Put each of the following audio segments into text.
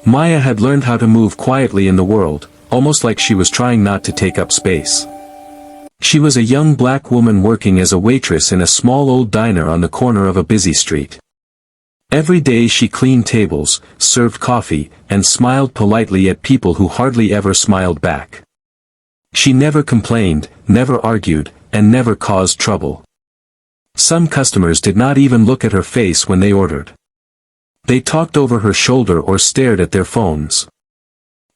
Maya had learned how to move quietly in the world, almost like she was trying not to take up space. She was a young black woman working as a waitress in a small old diner on the corner of a busy street. Every day she cleaned tables, served coffee, and smiled politely at people who hardly ever smiled back. She never complained, never argued, and never caused trouble. Some customers did not even look at her face when they ordered. They talked over her shoulder or stared at their phones.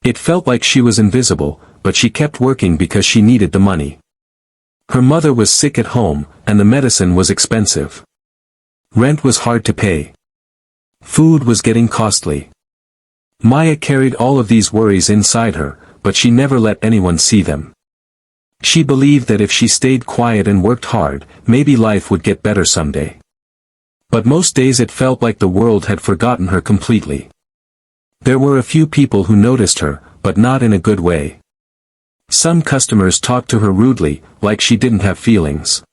It felt like she was invisible, but she kept working because she needed the money. Her mother was sick at home, and the medicine was expensive. Rent was hard to pay. Food was getting costly. Maya carried all of these worries inside her, but she never let anyone see them. She believed that if she stayed quiet and worked hard, maybe life would get better someday. But most days it felt like the world had forgotten her completely. There were a few people who noticed her, but not in a good way. Some customers talked to her rudely, like she didn't have feelings.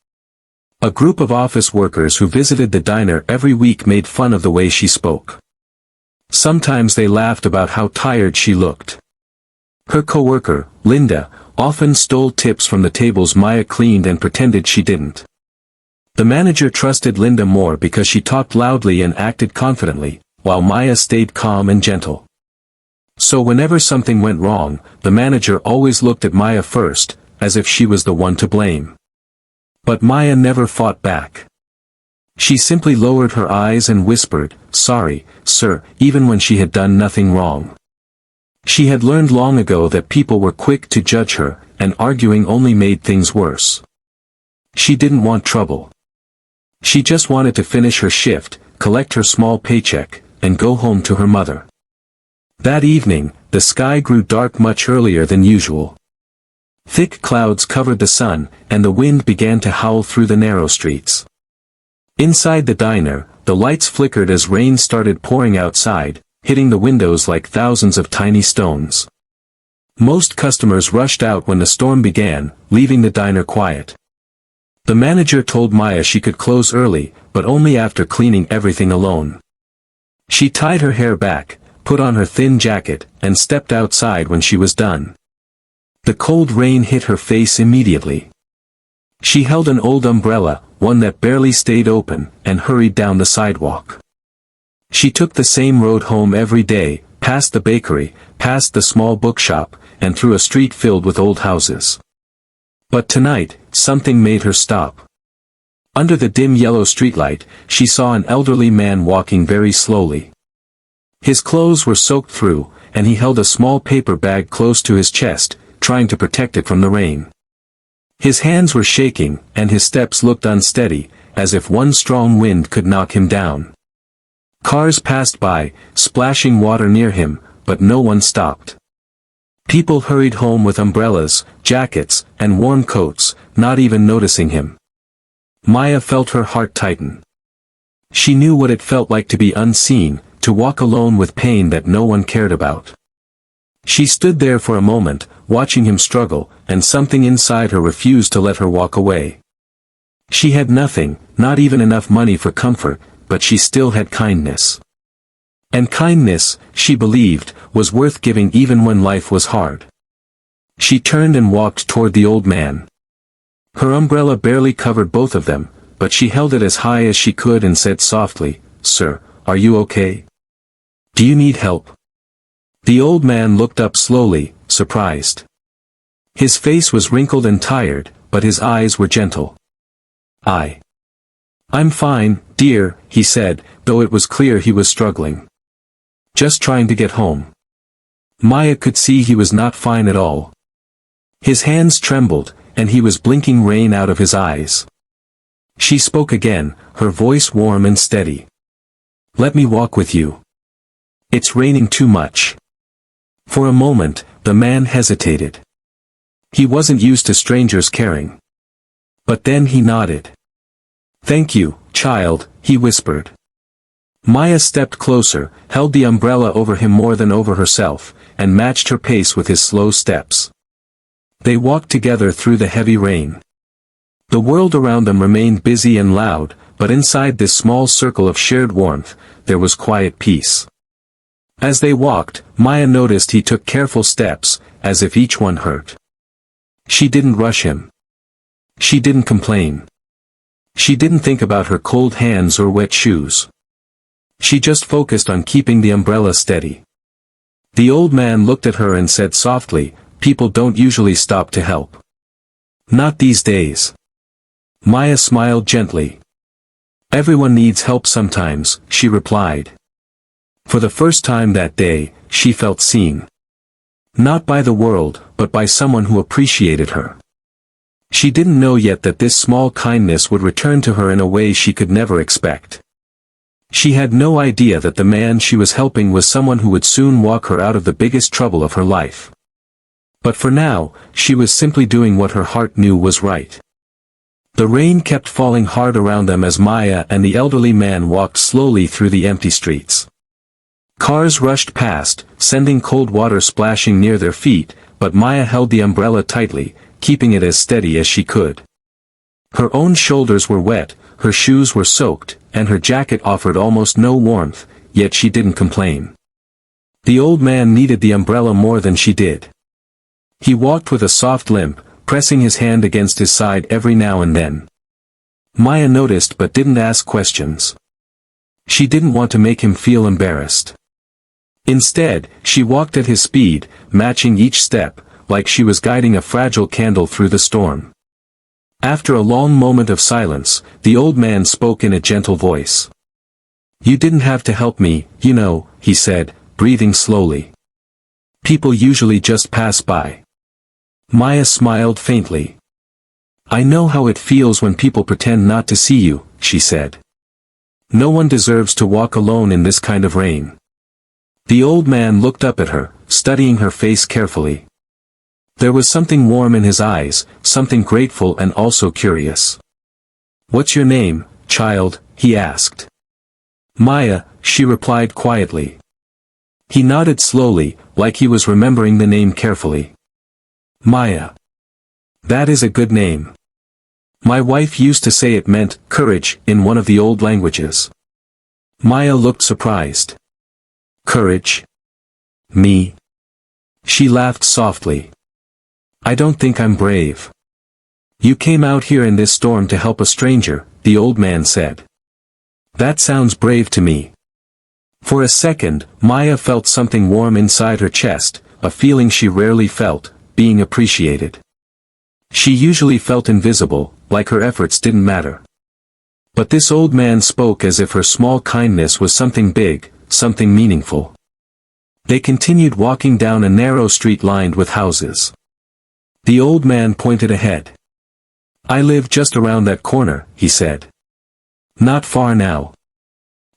A group of office workers who visited the diner every week made fun of the way she spoke. Sometimes they laughed about how tired she looked. Her coworker, Linda, often stole tips from the tables Maya cleaned and pretended she didn't. The manager trusted Linda more because she talked loudly and acted confidently, while Maya stayed calm and gentle. So whenever something went wrong, the manager always looked at Maya first, as if she was the one to blame. But Maya never fought back. She simply lowered her eyes and whispered, "Sorry, sir," even when she had done nothing wrong. She had learned long ago that people were quick to judge her, and arguing only made things worse. She didn't want trouble. She just wanted to finish her shift, collect her small paycheck, and go home to her mother. That evening, the sky grew dark much earlier than usual. Thick clouds covered the sun, and the wind began to howl through the narrow streets. Inside the diner, the lights flickered as rain started pouring outside, hitting the windows like thousands of tiny stones. Most customers rushed out when the storm began, leaving the diner quiet. The manager told Maya she could close early, but only after cleaning everything alone. She tied her hair back, put on her thin jacket, and stepped outside when she was done. The cold rain hit her face immediately. She held an old umbrella, one that barely stayed open, and hurried down the sidewalk. She took the same road home every day, past the bakery, past the small bookshop, and through a street filled with old houses. But tonight, something made her stop. Under the dim yellow streetlight, she saw an elderly man walking very slowly. His clothes were soaked through, and he held a small paper bag close to his chest, trying to protect it from the rain. His hands were shaking, and his steps looked unsteady, as if one strong wind could knock him down. Cars passed by, splashing water near him, but no one stopped. People hurried home with umbrellas, jackets, and warm coats, not even noticing him. Maya felt her heart tighten. She knew what it felt like to be unseen, to walk alone with pain that no one cared about. She stood there for a moment, watching him struggle, and something inside her refused to let her walk away. She had nothing, not even enough money for comfort, but she still had kindness. And kindness, she believed, was worth giving even when life was hard. She turned and walked toward the old man. Her umbrella barely covered both of them, but she held it as high as she could and said softly, "Sir, are you okay? Do you need help?" The old man looked up slowly, surprised. His face was wrinkled and tired, but his eyes were gentle. I'm fine, dear," he said, though it was clear he was struggling. "Just trying to get home." Maya could see he was not fine at all. His hands trembled, and he was blinking rain out of his eyes. She spoke again, her voice warm and steady. "Let me walk with you. It's raining too much." For a moment, the man hesitated. He wasn't used to strangers caring. But then he nodded. "Thank you, child," he whispered. Maya stepped closer, held the umbrella over him more than over herself, and matched her pace with his slow steps. They walked together through the heavy rain. The world around them remained busy and loud, but inside this small circle of shared warmth, there was quiet peace. As they walked, Maya noticed he took careful steps, as if each one hurt. She didn't rush him. She didn't complain. She didn't think about her cold hands or wet shoes. She just focused on keeping the umbrella steady. The old man looked at her and said softly, "People don't usually stop to help. Not these days." Maya smiled gently. "Everyone needs help sometimes," she replied. For the first time that day, she felt seen. Not by the world, but by someone who appreciated her. She didn't know yet that this small kindness would return to her in a way she could never expect. She had no idea that the man she was helping was someone who would soon walk her out of the biggest trouble of her life. But for now, she was simply doing what her heart knew was right. The rain kept falling hard around them as Maya and the elderly man walked slowly through the empty streets. Cars rushed past, sending cold water splashing near their feet, but Maya held the umbrella tightly, keeping it as steady as she could. Her own shoulders were wet, her shoes were soaked, and her jacket offered almost no warmth, yet she didn't complain. The old man needed the umbrella more than she did. He walked with a soft limp, pressing his hand against his side every now and then. Maya noticed but didn't ask questions. She didn't want to make him feel embarrassed. Instead, she walked at his speed, matching each step, like she was guiding a fragile candle through the storm. After a long moment of silence, the old man spoke in a gentle voice. "You didn't have to help me, you know," he said, breathing slowly. "People usually just pass by." Maya smiled faintly. "I know how it feels when people pretend not to see you," she said. "No one deserves to walk alone in this kind of rain." The old man looked up at her, studying her face carefully. There was something warm in his eyes, something grateful and also curious. "What's your name, child?" he asked. "Maya," she replied quietly. He nodded slowly, like he was remembering the name carefully. "Maya. That is a good name. My wife used to say it meant courage in one of the old languages." Maya looked surprised. "Courage? Me?" She laughed softly. "I don't think I'm brave." "You came out here in this storm to help a stranger," the old man said. "That sounds brave to me." For a second, Maya felt something warm inside her chest, a feeling she rarely felt, being appreciated. She usually felt invisible, like her efforts didn't matter. But this old man spoke as if her small kindness was something big, something meaningful. They continued walking down a narrow street lined with houses. The old man pointed ahead. "I live just around that corner," he said. "Not far now."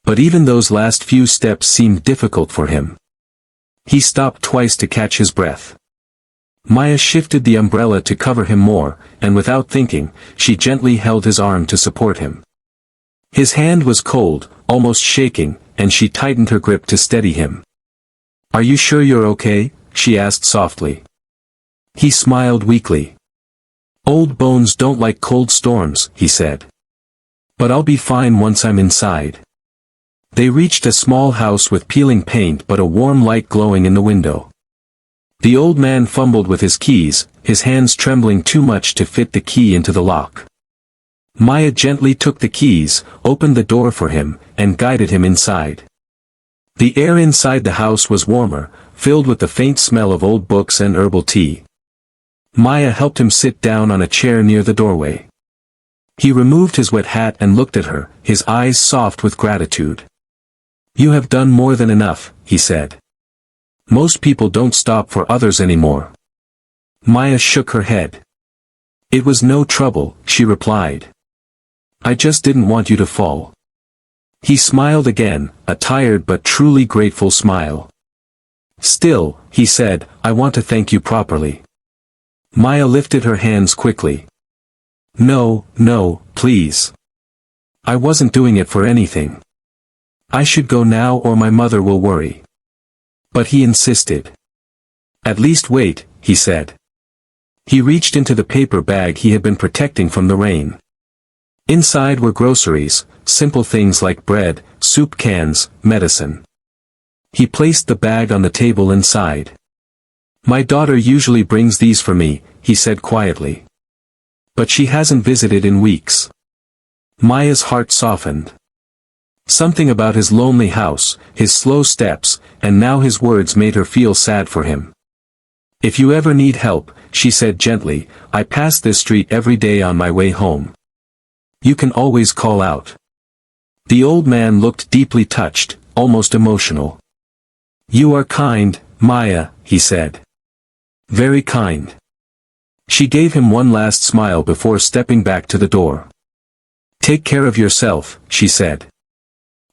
But even those last few steps seemed difficult for him. He stopped twice to catch his breath. Maya shifted the umbrella to cover him more, and without thinking, she gently held his arm to support him. His hand was cold, almost shaking, and she tightened her grip to steady him. "Are you sure you're okay?" she asked softly. He smiled weakly. "Old bones don't like cold storms," he said. "But I'll be fine once I'm inside." They reached a small house with peeling paint but a warm light glowing in the window. The old man fumbled with his keys, his hands trembling too much to fit the key into the lock. Maya gently took the keys, opened the door for him, and guided him inside. The air inside the house was warmer, filled with the faint smell of old books and herbal tea. Maya helped him sit down on a chair near the doorway. He removed his wet hat and looked at her, his eyes soft with gratitude. "You have done more than enough," he said. "Most people don't stop for others anymore." Maya shook her head. "It was no trouble," she replied. "I just didn't want you to fall." He smiled again, a tired but truly grateful smile. "Still," he said, "I want to thank you properly." Maya lifted her hands quickly. "No, no, please. I wasn't doing it for anything. I should go now or my mother will worry." But he insisted. "At least wait," he said. He reached into the paper bag he had been protecting from the rain. Inside were groceries, simple things like bread, soup cans, medicine. He placed the bag on the table and sighed. My daughter usually brings these for me, he said quietly. But she hasn't visited in weeks. Maya's heart softened. Something about his lonely house, his slow steps, and now his words made her feel sad for him. If you ever need help, she said gently, I pass this street every day on my way home. You can always call out. The old man looked deeply touched, almost emotional. You are kind, Maya, he said. Very kind. She gave him one last smile before stepping back to the door. Take care of yourself, she said.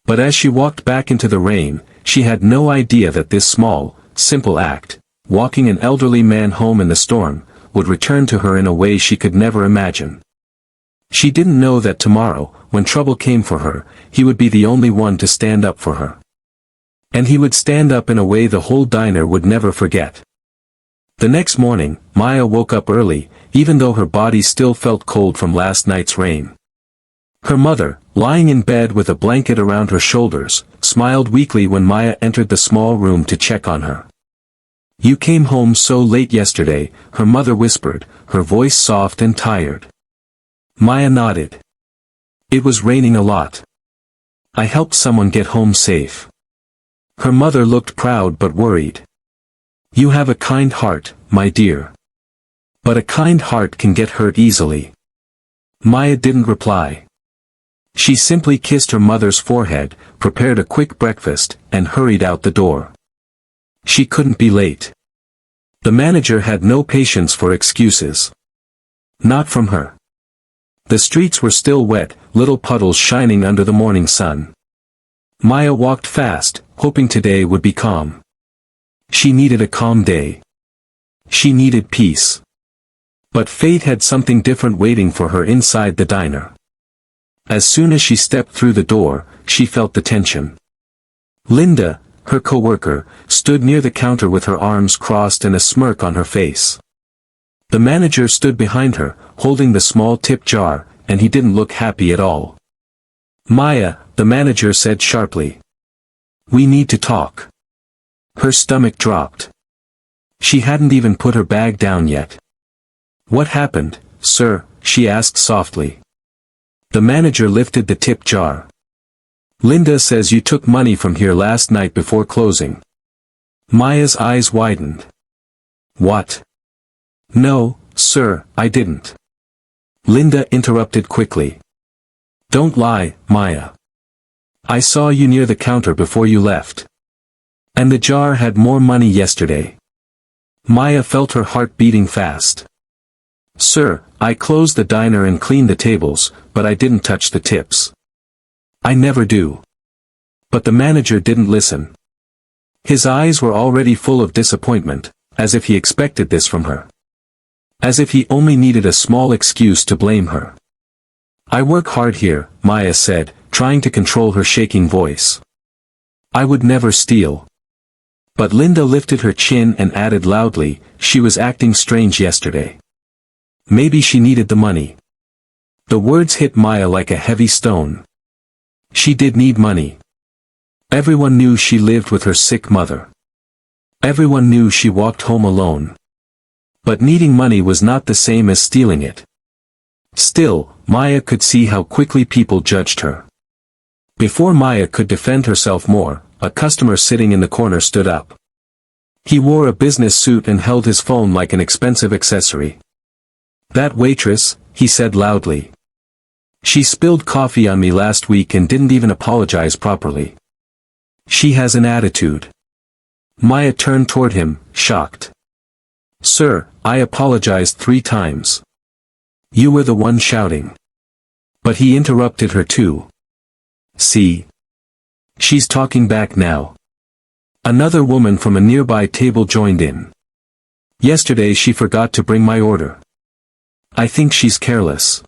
But as she walked back into the rain, she had no idea that this small, simple act, walking an elderly man home in the storm, would return to her in a way she could never imagine. She didn't know that tomorrow, when trouble came for her, he would be the only one to stand up for her. And he would stand up in a way the whole diner would never forget. The next morning, Maya woke up early, even though her body still felt cold from last night's rain. Her mother, lying in bed with a blanket around her shoulders, smiled weakly when Maya entered the small room to check on her. You came home so late yesterday, her mother whispered, her voice soft and tired. Maya nodded. It was raining a lot. I helped someone get home safe. Her mother looked proud but worried. You have a kind heart, my dear. But a kind heart can get hurt easily. Maya didn't reply. She simply kissed her mother's forehead, prepared a quick breakfast, and hurried out the door. She couldn't be late. The manager had no patience for excuses. Not from her. The streets were still wet, little puddles shining under the morning sun. Maya walked fast, hoping today would be calm. She needed a calm day. She needed peace. But fate had something different waiting for her inside the diner. As soon as she stepped through the door, she felt the tension. Linda, her co-worker, stood near the counter with her arms crossed and a smirk on her face. The manager stood behind her, holding the small tip jar, and he didn't look happy at all. Maya, the manager said sharply. We need to talk. Her stomach dropped. She hadn't even put her bag down yet. What happened, sir? She asked softly. The manager lifted the tip jar. Linda says you took money from here last night before closing. Maya's eyes widened. What? No, sir, I didn't. Linda interrupted quickly. Don't lie, Maya. I saw you near the counter before you left. And the jar had more money yesterday. Maya felt her heart beating fast. Sir, I closed the diner and cleaned the tables, but I didn't touch the tips. I never do. But the manager didn't listen. His eyes were already full of disappointment, as if he expected this from her. As if he only needed a small excuse to blame her. I work hard here, Maya said, trying to control her shaking voice. I would never steal. But Linda lifted her chin and added loudly, she was acting strange yesterday. Maybe she needed the money. The words hit Maya like a heavy stone. She did need money. Everyone knew she lived with her sick mother. Everyone knew she walked home alone. But needing money was not the same as stealing it. Still, Maya could see how quickly people judged her. Before Maya could defend herself more, a customer sitting in the corner stood up. He wore a business suit and held his phone like an expensive accessory. That waitress, he said loudly. She spilled coffee on me last week and didn't even apologize properly. She has an attitude. Maya turned toward him, shocked. Sir, I apologized 3 times. You were the one shouting. But he interrupted her too. See? She's talking back now. Another woman from a nearby table joined in. Yesterday she forgot to bring my order. I think she's careless.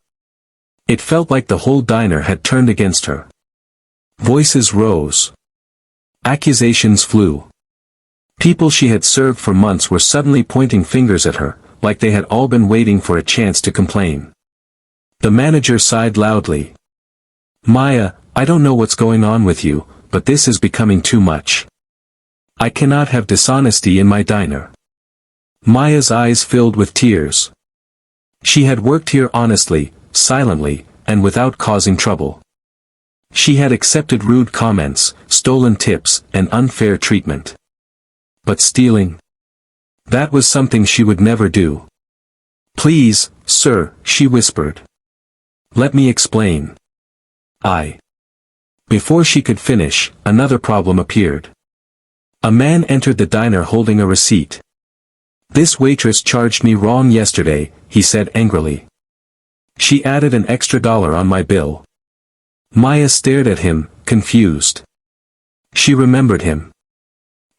It felt like the whole diner had turned against her. Voices rose. Accusations flew. People she had served for months were suddenly pointing fingers at her, like they had all been waiting for a chance to complain. The manager sighed loudly. Maya, I don't know what's going on with you, but this is becoming too much. I cannot have dishonesty in my diner. Maya's eyes filled with tears. She had worked here honestly, silently, and without causing trouble. She had accepted rude comments, stolen tips, and unfair treatment. But stealing? That was something she would never do. Please, sir, she whispered. Let me explain. Before she could finish, another problem appeared. A man entered the diner holding a receipt. This waitress charged me wrong yesterday, he said angrily. She added an extra $1 on my bill. Maya stared at him, confused. She remembered him.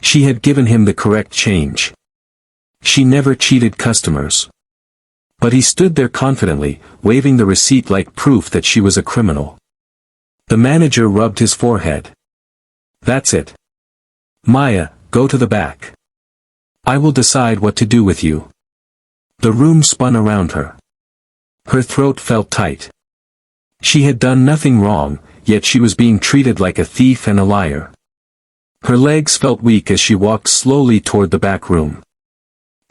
She had given him the correct change. She never cheated customers. But he stood there confidently, waving the receipt like proof that she was a criminal. The manager rubbed his forehead. That's it. Maya, go to the back. I will decide what to do with you. The room spun around her. Her throat felt tight. She had done nothing wrong, yet she was being treated like a thief and a liar. Her legs felt weak as she walked slowly toward the back room.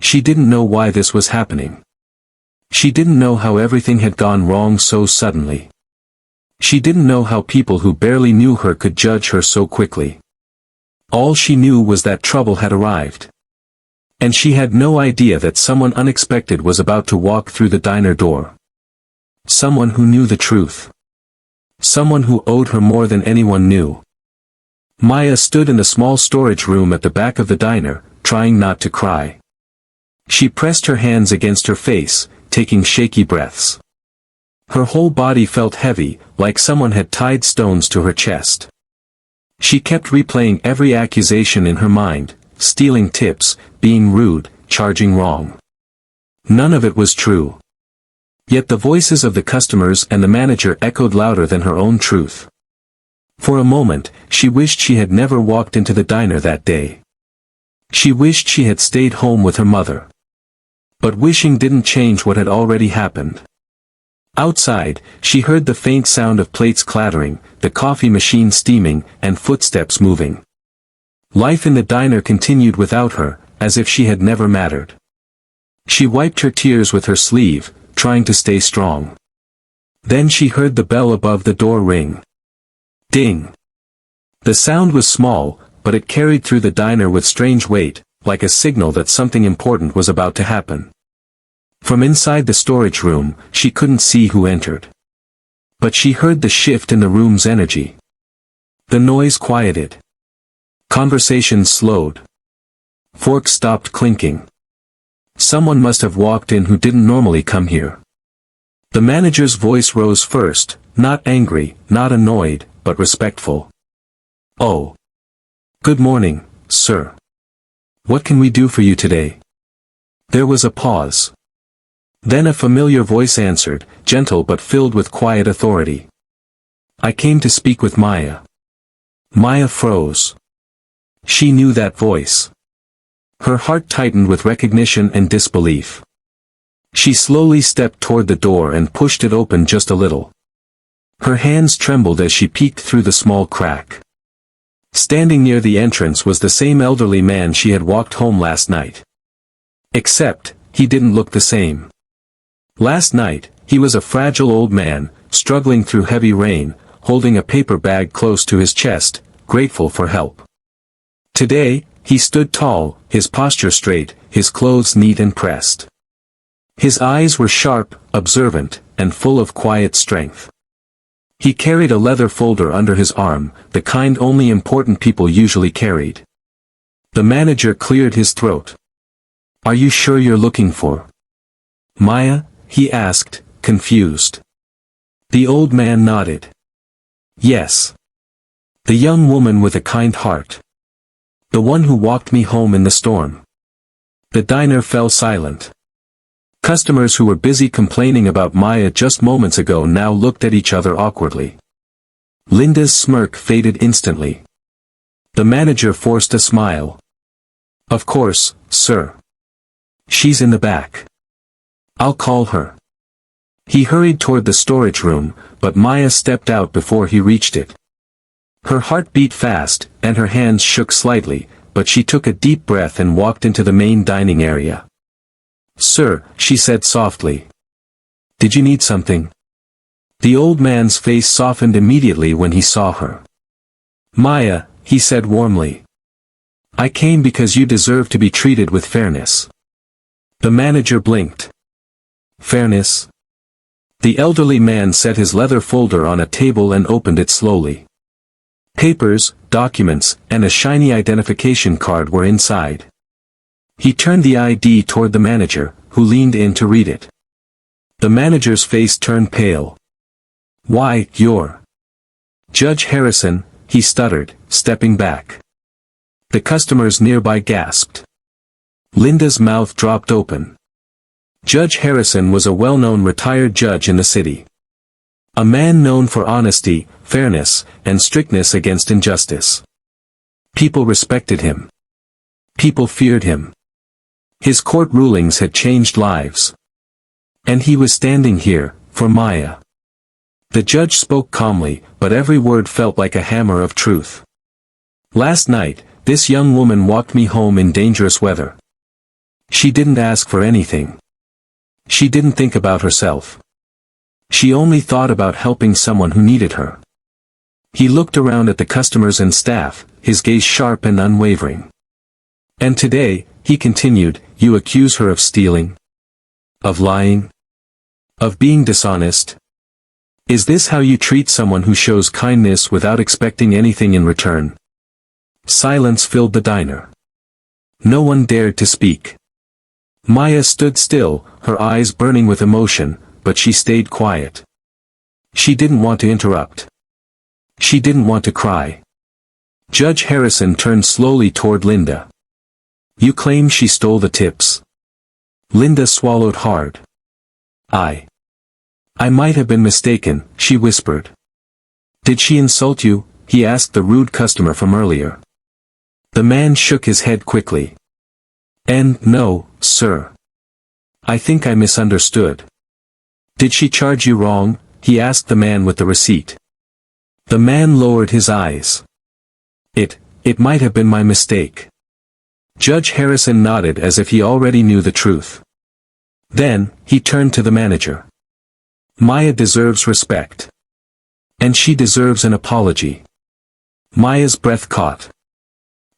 She didn't know why this was happening. She didn't know how everything had gone wrong so suddenly. She didn't know how people who barely knew her could judge her so quickly. All she knew was that trouble had arrived. And she had no idea that someone unexpected was about to walk through the diner door. Someone who knew the truth. Someone who owed her more than anyone knew. Maya stood in the small storage room at the back of the diner, trying not to cry. She pressed her hands against her face, taking shaky breaths. Her whole body felt heavy, like someone had tied stones to her chest. She kept replaying every accusation in her mind, stealing tips, being rude, charging wrong. None of it was true. Yet the voices of the customers and the manager echoed louder than her own truth. For a moment, she wished she had never walked into the diner that day. She wished she had stayed home with her mother. But wishing didn't change what had already happened. Outside, she heard the faint sound of plates clattering, the coffee machine steaming, and footsteps moving. Life in the diner continued without her, as if she had never mattered. She wiped her tears with her sleeve, trying to stay strong. Then she heard the bell above the door ring. Ding! The sound was small, but it carried through the diner with strange weight, like a signal that something important was about to happen. From inside the storage room, she couldn't see who entered. But she heard the shift in the room's energy. The noise quieted. Conversations slowed. Forks stopped clinking. Someone must have walked in who didn't normally come here. The manager's voice rose first, not angry, not annoyed, but respectful. Oh. Good morning, sir. What can we do for you today? There was a pause. Then a familiar voice answered, gentle but filled with quiet authority. I came to speak with Maya. Maya froze. She knew that voice. Her heart tightened with recognition and disbelief. She slowly stepped toward the door and pushed it open just a little. Her hands trembled as she peeked through the small crack. Standing near the entrance was the same elderly man she had walked home last night. Except, he didn't look the same. Last night, he was a fragile old man, struggling through heavy rain, holding a paper bag close to his chest, grateful for help. Today, he stood tall, his posture straight, his clothes neat and pressed. His eyes were sharp, observant, and full of quiet strength. He carried a leather folder under his arm, the kind only important people usually carried. The manager cleared his throat. Are you sure you're looking for Maya? He asked, confused. The old man nodded. Yes. The young woman with a kind heart. The one who walked me home in the storm. The diner fell silent. Customers who were busy complaining about Maya just moments ago now looked at each other awkwardly. Linda's smirk faded instantly. The manager forced a smile. Of course, sir. She's in the back. I'll call her. He hurried toward the storage room, but Maya stepped out before he reached it. Her heart beat fast, and her hands shook slightly, but she took a deep breath and walked into the main dining area. "Sir," she said softly. "Did you need something?" The old man's face softened immediately when he saw her. "Maya," he said warmly. "I came because you deserve to be treated with fairness." The manager blinked. "Fairness?" The elderly man set his leather folder on a table and opened it slowly. Papers, documents, and a shiny identification card were inside. He turned the ID toward the manager, who leaned in to read it. The manager's face turned pale. "Why, you're Judge Harrison," he stuttered, stepping back. The customers nearby gasped. Linda's mouth dropped open. Judge Harrison was a well-known retired judge in the city. A man known for honesty, fairness, and strictness against injustice. People respected him. People feared him. His court rulings had changed lives. And he was standing here, for Maya. The judge spoke calmly, but every word felt like a hammer of truth. "Last night, this young woman walked me home in dangerous weather. She didn't ask for anything. She didn't think about herself. She only thought about helping someone who needed her." He looked around at the customers and staff, his gaze sharp and unwavering. "And today," he continued, "you accuse her of stealing? Of lying? Of being dishonest? Is this how you treat someone who shows kindness without expecting anything in return?" Silence filled the diner. No one dared to speak. Maya stood still, her eyes burning with emotion, but she stayed quiet. She didn't want to interrupt. She didn't want to cry. Judge Harrison turned slowly toward Linda. "You claim she stole the tips?" Linda swallowed hard. I might have been mistaken," she whispered. "Did she insult you?" he asked the rude customer from earlier. The man shook his head quickly. "No, sir. I think I misunderstood." "Did she charge you wrong?" he asked the man with the receipt. The man lowered his eyes. It might have been my mistake." Judge Harrison nodded as if he already knew the truth. Then, he turned to the manager. "Maya deserves respect. And she deserves an apology." Maya's breath caught.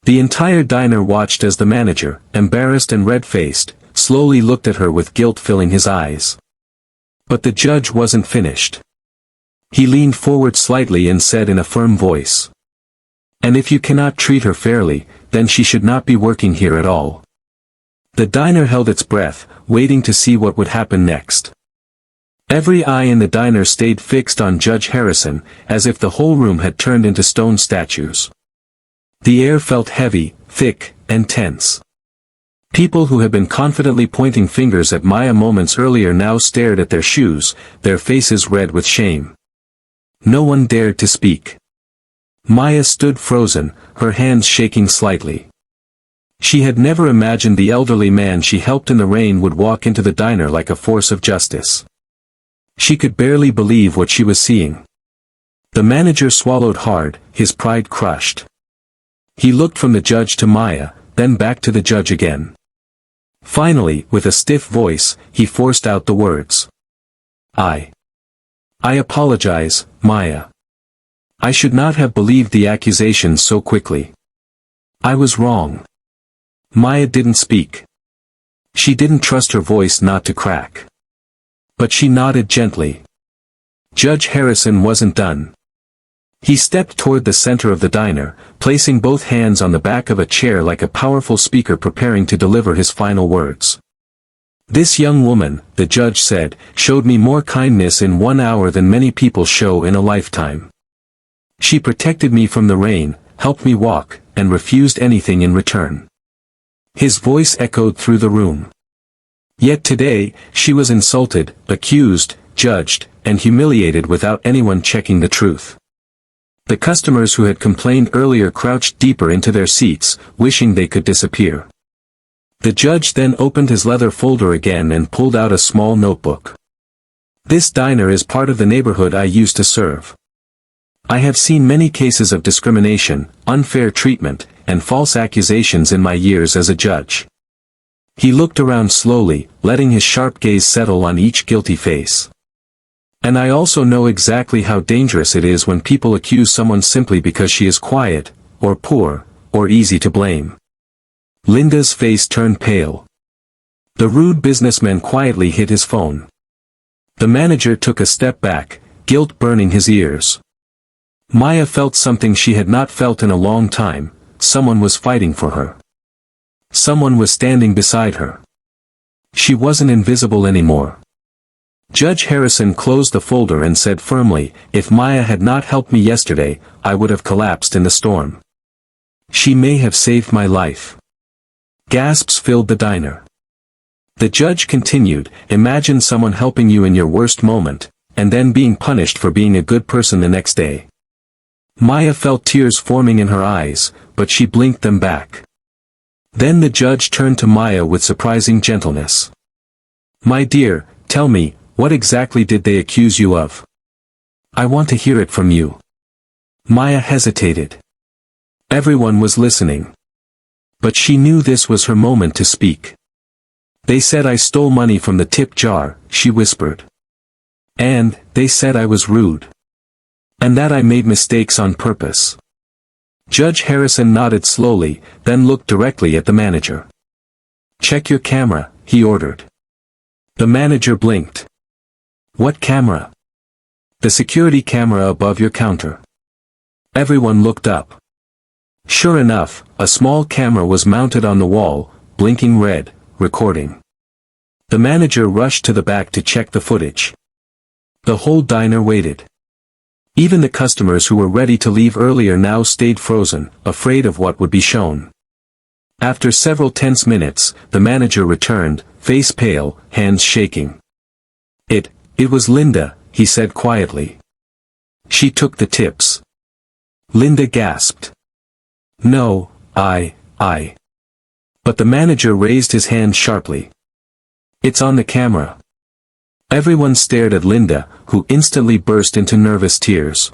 The entire diner watched as the manager, embarrassed and red-faced, slowly looked at her with guilt filling his eyes. But the judge wasn't finished. He leaned forward slightly and said in a firm voice, "And if you cannot treat her fairly, then she should not be working here at all." The diner held its breath, waiting to see what would happen next. Every eye in the diner stayed fixed on Judge Harrison, as if the whole room had turned into stone statues. The air felt heavy, thick, and tense. People who had been confidently pointing fingers at Maya moments earlier now stared at their shoes, their faces red with shame. No one dared to speak. Maya stood frozen, her hands shaking slightly. She had never imagined the elderly man she helped in the rain would walk into the diner like a force of justice. She could barely believe what she was seeing. The manager swallowed hard, his pride crushed. He looked from the judge to Maya, then back to the judge again. Finally, with a stiff voice, he forced out the words. I apologize, Maya. I should not have believed the accusations so quickly. I was wrong." Maya didn't speak. She didn't trust her voice not to crack. But she nodded gently. Judge Harrison wasn't done. He stepped toward the center of the diner, placing both hands on the back of a chair like a powerful speaker preparing to deliver his final words. "This young woman," the judge said, "showed me more kindness in 1 hour than many people show in a lifetime. She protected me from the rain, helped me walk, and refused anything in return." His voice echoed through the room. Yet today, she was insulted, accused, judged, and humiliated without anyone checking the truth. The customers who had complained earlier crouched deeper into their seats, wishing they could disappear. The judge then opened his leather folder again and pulled out a small notebook. "This diner is part of the neighborhood I used to serve. I have seen many cases of discrimination, unfair treatment, and false accusations in my years as a judge. He looked around slowly, letting his sharp gaze settle on each guilty face. And I also know exactly how dangerous it is when people accuse someone simply because she is quiet, or poor, or easy to blame. Linda's face turned pale. The rude businessman quietly hid his phone. The manager took a step back, guilt burning his ears. Maya felt something she had not felt in a long time. Someone was fighting for her. Someone was standing beside her. She wasn't invisible anymore. Judge Harrison closed the folder and said firmly, "If Maya had not helped me yesterday, I would have collapsed in the storm. She may have saved my life." Gasps filled the diner. The judge continued, "Imagine someone helping you in your worst moment, and then being punished for being a good person the next day." Maya felt tears forming in her eyes, but she blinked them back. Then the judge turned to Maya with surprising gentleness. "My dear, tell me, what exactly did they accuse you of? I want to hear it from you." Maya hesitated. Everyone was listening. But she knew this was her moment to speak. "They said I stole money from the tip jar," she whispered. "And, they said I was rude. And that I made mistakes on purpose." Judge Harrison nodded slowly, then looked directly at the manager. "Check your camera," he ordered. The manager blinked. "What camera?" "The security camera above your counter." Everyone looked up. Sure enough, a small camera was mounted on the wall, blinking red, recording. The manager rushed to the back to check the footage. The whole diner waited. Even the customers who were ready to leave earlier now stayed frozen, afraid of what would be shown. After several tense minutes, the manager returned, face pale, hands shaking. It was Linda," he said quietly. "She took the tips." Linda gasped. "No, I. But the manager raised his hand sharply. "It's on the camera." Everyone stared at Linda, who instantly burst into nervous tears.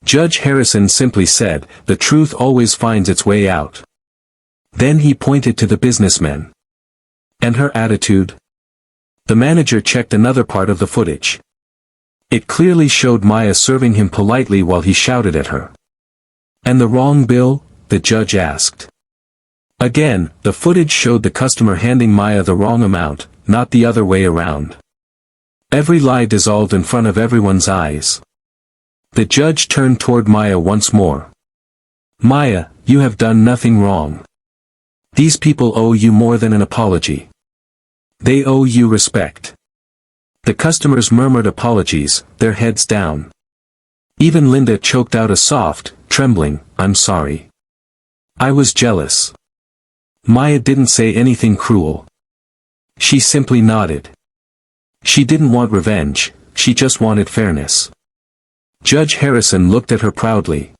Judge Harrison simply said, "The truth always finds its way out." Then he pointed to the businessman. "And her attitude?" The manager checked another part of the footage. It clearly showed Maya serving him politely while he shouted at her. "And the wrong bill?" the judge asked. Again, the footage showed the customer handing Maya the wrong amount, not the other way around. Every lie dissolved in front of everyone's eyes. The judge turned toward Maya once more. "Maya, you have done nothing wrong. These people owe you more than an apology. They owe you respect." The customers murmured apologies, their heads down. Even Linda choked out a soft, trembling, "I'm sorry. I was jealous." Maya didn't say anything cruel. She simply nodded. She didn't want revenge, she just wanted fairness. Judge Harrison looked at her proudly.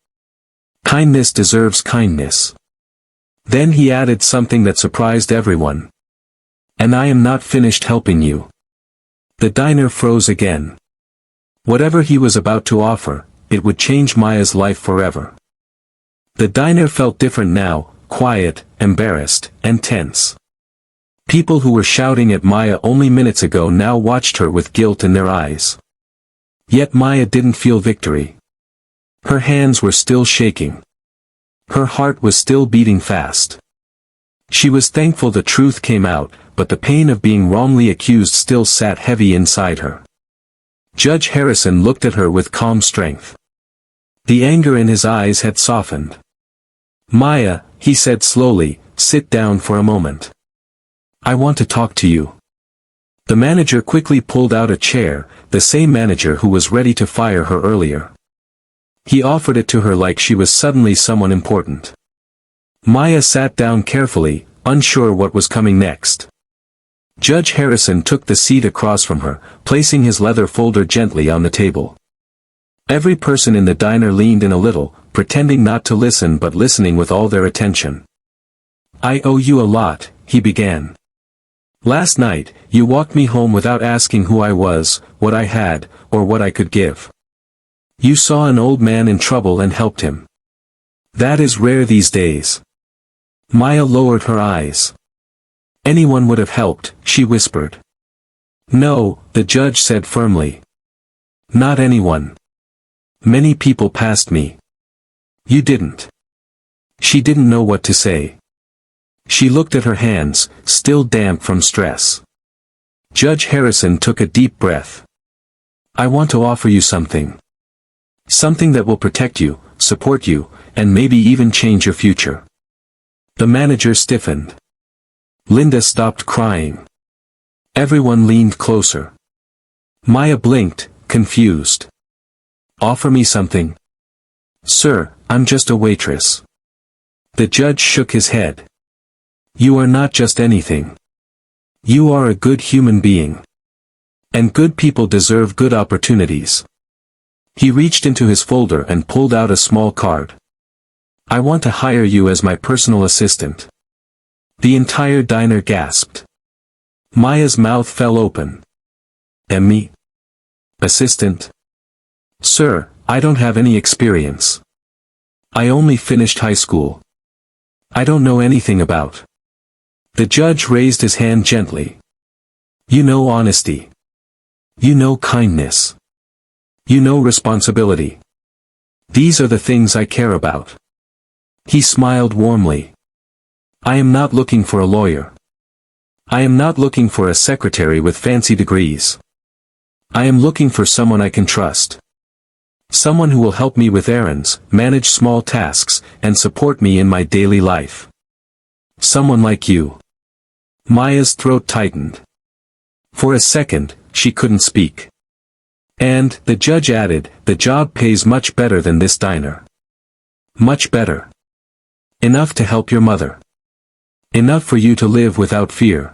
"Kindness deserves kindness." Then he added something that surprised everyone. "And I am not finished helping you." The diner froze again. Whatever he was about to offer, it would change Maya's life forever. The diner felt different now, quiet, embarrassed, and tense. People who were shouting at Maya only minutes ago now watched her with guilt in their eyes. Yet Maya didn't feel victory. Her hands were still shaking. Her heart was still beating fast. She was thankful the truth came out, but the pain of being wrongly accused still sat heavy inside her. Judge Harrison looked at her with calm strength. The anger in his eyes had softened. "Maya," he said slowly, "sit down for a moment. I want to talk to you." The manager quickly pulled out a chair, the same manager who was ready to fire her earlier. He offered it to her like she was suddenly someone important. Maya sat down carefully, unsure what was coming next. Judge Harrison took the seat across from her, placing his leather folder gently on the table. Every person in the diner leaned in a little, pretending not to listen but listening with all their attention. "I owe you a lot," he began. "Last night, you walked me home without asking who I was, what I had, or what I could give. You saw an old man in trouble and helped him. That is rare these days. Maya lowered her eyes. Anyone would have helped, she whispered. No, the judge said firmly. Not anyone. Many people passed me. You didn't. She didn't know what to say. She looked at her hands, still damp from stress. Judge Harrison took a deep breath. I want to offer you something. Something that will protect you, support you, and maybe even change your future. The manager stiffened. Linda stopped crying. Everyone leaned closer. Maya blinked, confused. Offer me something? Sir, I'm just a waitress. The judge shook his head. You are not just anything. You are a good human being. And good people deserve good opportunities. He reached into his folder and pulled out a small card. I want to hire you as my personal assistant. The entire diner gasped. Maya's mouth fell open. And me? Assistant? Sir, I don't have any experience. I only finished high school. I don't know anything about. The judge raised his hand gently. You know honesty. You know kindness. You know responsibility. These are the things I care about. He smiled warmly. I am not looking for a lawyer. I am not looking for a secretary with fancy degrees. I am looking for someone I can trust. Someone who will help me with errands, manage small tasks, and support me in my daily life. Someone like you. Maya's throat tightened. For a second, she couldn't speak. And, the judge added, the job pays much better than this diner. Much better. Enough to help your mother. Enough for you to live without fear.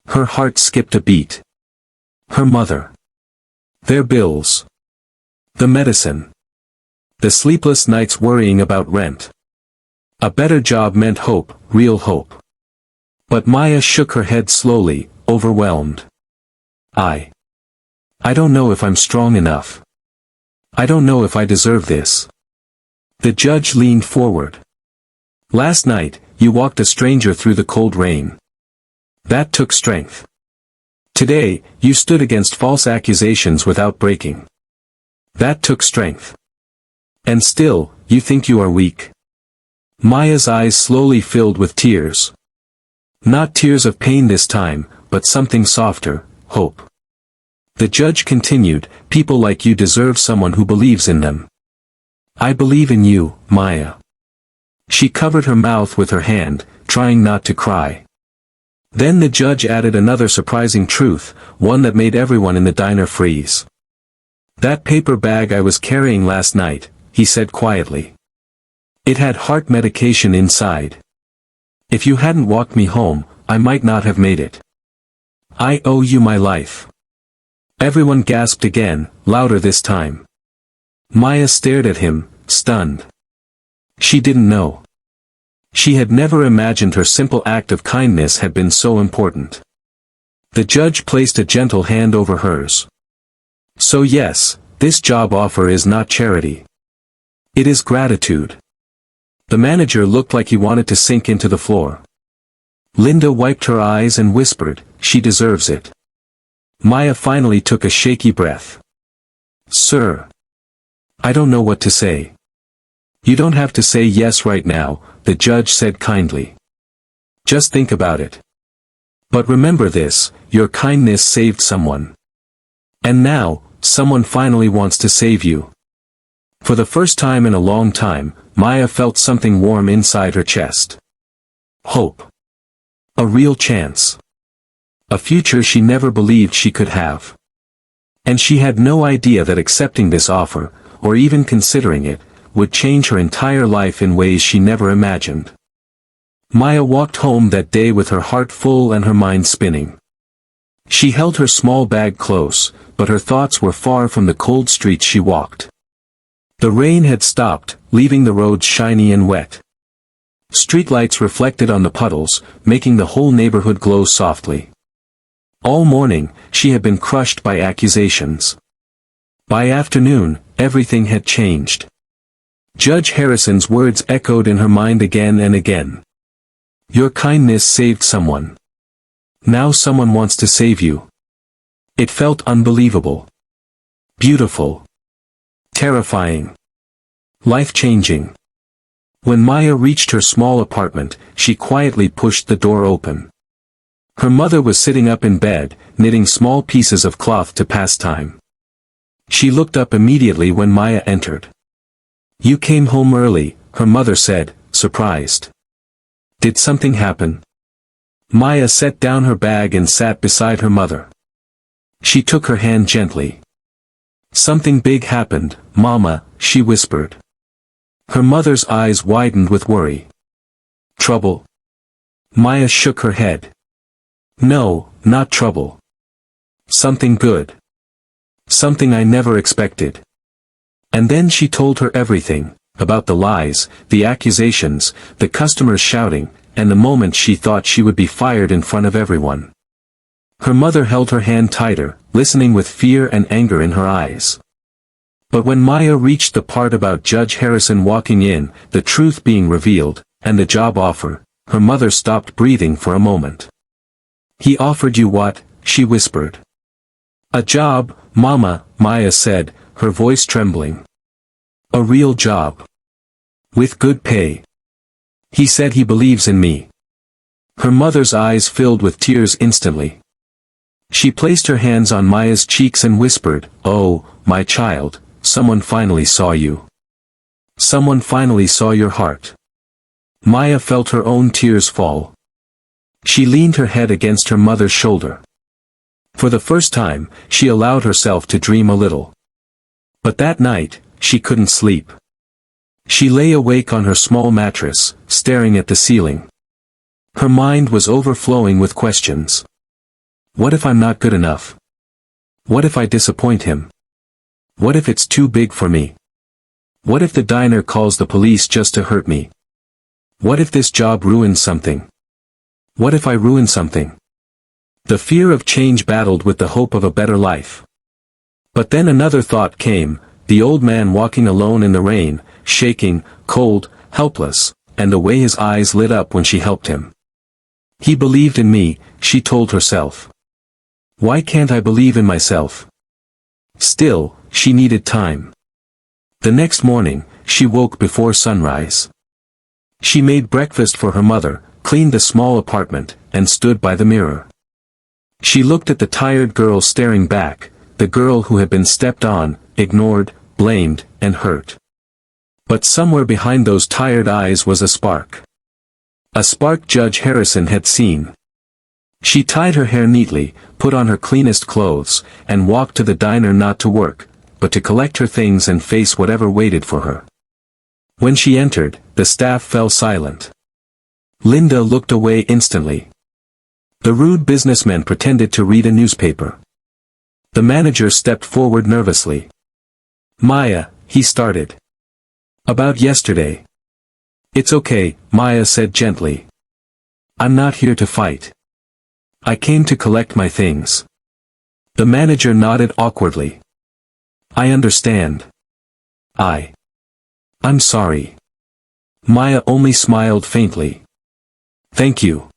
Her heart skipped a beat. Her mother. Their bills. The medicine. The sleepless nights worrying about rent. A better job meant hope, real hope. But Maya shook her head slowly, overwhelmed. I don't know if I'm strong enough. I don't know if I deserve this. The judge leaned forward. Last night, you walked a stranger through the cold rain. That took strength. Today, you stood against false accusations without breaking. That took strength. And still, you think you are weak. Maya's eyes slowly filled with tears. Not tears of pain this time, but something softer, hope. The judge continued, people like you deserve someone who believes in them. I believe in you, Maya. She covered her mouth with her hand, trying not to cry. Then the judge added another surprising truth, one that made everyone in the diner freeze. That paper bag I was carrying last night, he said quietly. It had heart medication inside. If you hadn't walked me home, I might not have made it. I owe you my life. Everyone gasped again, louder this time. Maya stared at him, stunned. She didn't know. She had never imagined her simple act of kindness had been so important. The judge placed a gentle hand over hers. So yes, this job offer is not charity. It is gratitude. The manager looked like he wanted to sink into the floor. Linda wiped her eyes and whispered, she deserves it. Maya finally took a shaky breath. Sir. I don't know what to say. You don't have to say yes right now, the judge said kindly. Just think about it. But remember this, your kindness saved someone. And now, someone finally wants to save you. For the first time in a long time, Maya felt something warm inside her chest. Hope. A real chance. A future she never believed she could have. And she had no idea that accepting this offer, or even considering it, would change her entire life in ways she never imagined. Maya walked home that day with her heart full and her mind spinning. She held her small bag close, but her thoughts were far from the cold streets she walked. The rain had stopped, leaving the roads shiny and wet. Streetlights reflected on the puddles, making the whole neighborhood glow softly. All morning, she had been crushed by accusations. By afternoon, everything had changed. Judge Harrison's words echoed in her mind again and again. Your kindness saved someone. Now someone wants to save you. It felt unbelievable. Beautiful. Terrifying. Life-changing. When Maya reached her small apartment, she quietly pushed the door open. Her mother was sitting up in bed, knitting small pieces of cloth to pass time. She looked up immediately when Maya entered. You came home early, her mother said, surprised. Did something happen? Maya set down her bag and sat beside her mother. She took her hand gently. Something big happened, Mama, she whispered. Her mother's eyes widened with worry. Trouble? Maya shook her head. No, not trouble. Something good. Something I never expected. And then she told her everything, about the lies, the accusations, the customers shouting, and the moment she thought she would be fired in front of everyone. Her mother held her hand tighter, listening with fear and anger in her eyes. But when Maya reached the part about Judge Harrison walking in, the truth being revealed, and the job offer, her mother stopped breathing for a moment. He offered you what? She whispered. A job, Mama, Maya said, her voice trembling. A real job. With good pay. He said he believes in me. Her mother's eyes filled with tears instantly. She placed her hands on Maya's cheeks and whispered, Oh, my child, someone finally saw you. Someone finally saw your heart. Maya felt her own tears fall. She leaned her head against her mother's shoulder. For the first time, she allowed herself to dream a little. But that night, she couldn't sleep. She lay awake on her small mattress, staring at the ceiling. Her mind was overflowing with questions. What if I'm not good enough? What if I disappoint him? What if it's too big for me? What if the diner calls the police just to hurt me? What if this job ruins something? What if I ruin something? The fear of change battled with the hope of a better life. But then another thought came, the old man walking alone in the rain, shaking, cold, helpless, and the way his eyes lit up when she helped him. He believed in me, she told herself. Why can't I believe in myself? Still, she needed time. The next morning, she woke before sunrise. She made breakfast for her mother, cleaned the small apartment, and stood by the mirror. She looked at the tired girl staring back, the girl who had been stepped on, ignored, blamed, and hurt. But somewhere behind those tired eyes was a spark. A spark Judge Harrison had seen. She tied her hair neatly, put on her cleanest clothes, and walked to the diner not to work, but to collect her things and face whatever waited for her. When she entered, the staff fell silent. Linda looked away instantly. The rude businessman pretended to read a newspaper. The manager stepped forward nervously. Maya, he started. About yesterday. It's okay, Maya said gently. I'm not here to fight. I came to collect my things. The manager nodded awkwardly. I understand. I'm sorry. Maya only smiled faintly. Thank you.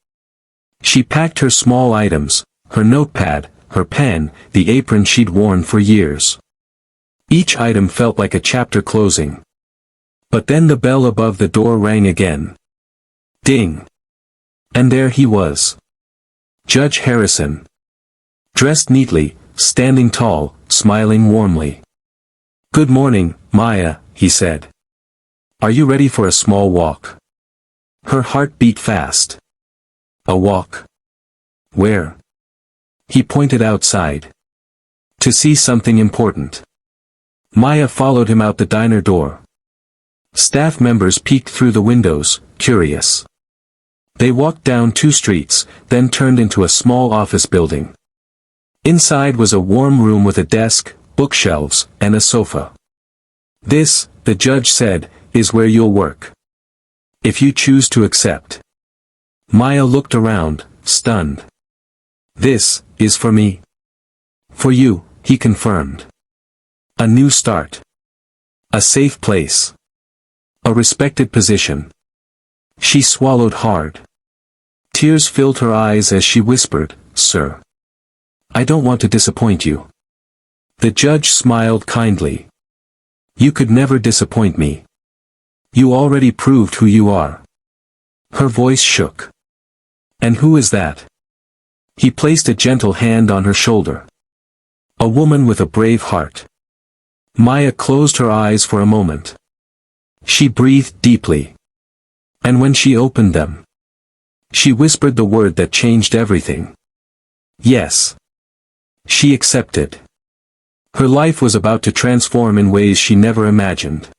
She packed her small items, her notepad, her pen, the apron she'd worn for years. Each item felt like a chapter closing. But then the bell above the door rang again. Ding! And there he was. Judge Harrison. Dressed neatly, standing tall, smiling warmly. Good morning, Maya, he said. Are you ready for a small walk? Her heart beat fast. A walk? Where? He pointed outside. To see something important. Maya followed him out the diner door. Staff members peeked through the windows, curious. They walked down 2 streets, then turned into a small office building. Inside was a warm room with a desk, bookshelves, and a sofa. This, the judge said, is where you'll work. If you choose to accept. Maya looked around, stunned. This is for me. For you, he confirmed. A new start. A safe place. A respected position. She swallowed hard. Tears filled her eyes as she whispered, "Sir. I don't want to disappoint you." The judge smiled kindly. "You could never disappoint me. You already proved who you are." Her voice shook. "And who is that?" He placed a gentle hand on her shoulder. "A woman with a brave heart." Maya closed her eyes for a moment. She breathed deeply. And when she opened them, she whispered the word that changed everything. Yes. She accepted. Her life was about to transform in ways she never imagined.